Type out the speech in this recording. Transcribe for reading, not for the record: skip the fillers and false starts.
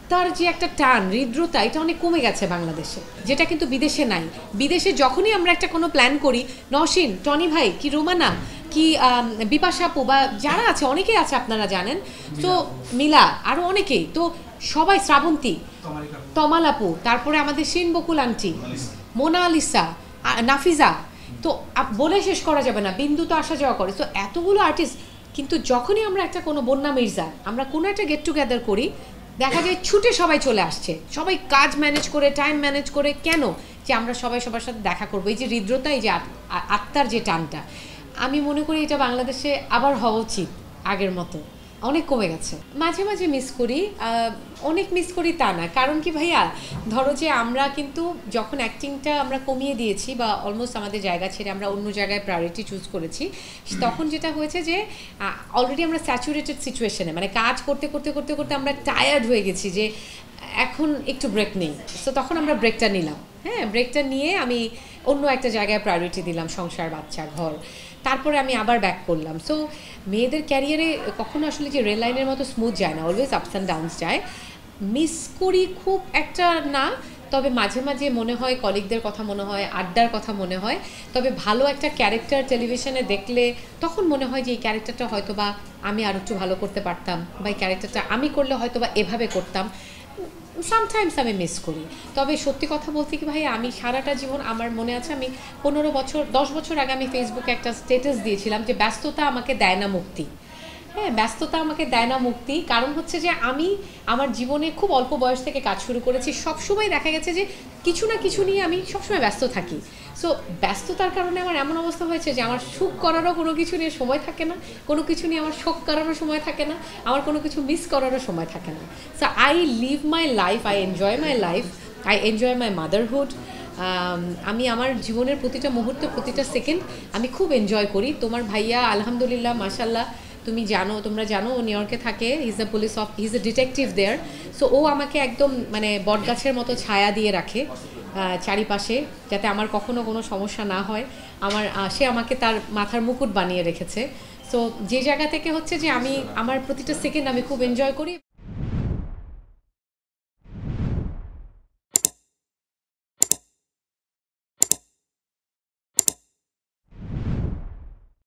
আত্মার যে একটা টান হৃদ্রতা এটা অনেক কমে গেছে বাংলাদেশে, যেটা কিন্তু বিদেশে নাই। বিদেশে যখনই আমরা একটা কোনো প্ল্যান করি, নওশিন, টনি ভাই, কি রোমানা, কি বিপাশা আপু বা যারা আছে অনেকেই আছে আপনারা জানেন, তো মিলা আরও অনেকেই, তো সবাই, শ্রাবন্তী, তমাল আপু, তারপরে আমাদের শিন বকুল আন্টি, মোনালিসা, নাফিজা, তো বলে শেষ করা যাবে না, বিন্দু তো আসা যাওয়া করে, তো এতগুলো আর্টিস্ট। কিন্তু যখনই আমরা একটা কোনো বন্যা মির্জা আমরা কোনো একটা গেট টুগেদার করি, দেখা যায় ছুটে সবাই চলে আসছে, সবাই কাজ ম্যানেজ করে, টাইম ম্যানেজ করে, কেন যে আমরা সবাই সবার সাথে দেখা করবো। এই যে হৃদ্রতা, এই যে আত্মার যে টানটা, আমি মনে করি এটা বাংলাদেশে আবার হওয়া উচিত। আগের মতো অনেক কমে গেছে। মাঝে মাঝে মিস করি, অনেক মিস করি তা না, কারণ কি ভাইয়া, ধরো যে আমরা কিন্তু যখন অ্যাক্টিংটা আমরা কমিয়ে দিয়েছি বা অলমোস্ট আমাদের জায়গা ছেড়ে আমরা অন্য জায়গায় প্রায়োরিটি চুজ করেছি, তখন যেটা হয়েছে যে অলরেডি আমরা স্যাচুরেটেড সিচুয়েশনে, মানে কাজ করতে করতে করতে করতে আমরা টায়ার্ড হয়ে গেছি যে এখন একটু ব্রেক নেই। সো তখন আমরা ব্রেকটা নিলাম। হ্যাঁ, ব্রেকটা নিয়ে আমি অন্য একটা জায়গায় প্রায়োরিটি দিলাম, সংসার, বাচ্চা, ঘর, তারপরে আমি আবার ব্যাক করলাম। সো মেয়েদের ক্যারিয়ারে কখনো আসলে যে রেল লাইনের মতো স্মুথ যায় না, অলওয়েজ আপস অ্যান্ড ডাউনস যায়। মিস করি খুব একটা না, তবে মাঝে মাঝে মনে হয় কলিগদের কথা, মনে হয় আড্ডার কথা মনে হয়। তবে ভালো একটা ক্যারেক্টার টেলিভিশনে দেখলে তখন মনে হয় যে এই ক্যারেক্টারটা হয়তো বা আমি আর একটু ভালো করতে পারতাম, বা এই ক্যারেক্টারটা আমি করলে হয়তো বা এভাবে করতাম। সামটাইমস আমি মিস করি। তবে সত্যি কথা বলতে কি ভাই, আমি সারাটা জীবন, আমার মনে আছে আমি 10 বছর আগে আমি ফেসবুকে একটা স্ট্যাটাস দিয়েছিলাম যে ব্যস্ততা আমাকে দেয় না মুক্তি। হ্যাঁ, ব্যস্ততা আমাকে দেয় না মুক্তি, কারণ হচ্ছে যে আমি আমার জীবনে খুব অল্প বয়স থেকে কাজ শুরু করেছি, সবসময় দেখা গেছে যে কিছু না কিছু নিয়ে আমি সবসময় ব্যস্ত থাকি। সো ব্যস্ততার কারণে আমার এমন অবস্থা হয়েছে যে আমার সুখ করারও কোনো কিছু নিয়ে সময় থাকে না, কোনো কিছু নিয়ে আমার শোক করারও সময় থাকে না, আমার কোনো কিছু মিস করারও সময় থাকে না। So I live my life, I enjoy my life, I enjoy my motherhood. আমি আমার জীবনের প্রতিটা মুহূর্ত, প্রতিটা সেকেন্ড আমি খুব এনজয় করি। তোমার ভাইয়া আলহামদুলিল্লাহ, মাশাল্লাহ, তোমরা জানো ও নিউ ইয়র্কে থাকে, he is a detective there. So ও আমাকে একদম মানে বটগাছের মতো ছায়া দিয়ে রাখে চারিপাশে, যাতে আমার কখনো কোনো সমস্যা না হয়। সে আমাকে তার মাথার মুকুট বানিয়ে রেখেছে। সো যে জায়গা থেকে হচ্ছে যে আমি আমার প্রতিটা সেকেন্ড আমি খুব এনজয় করি।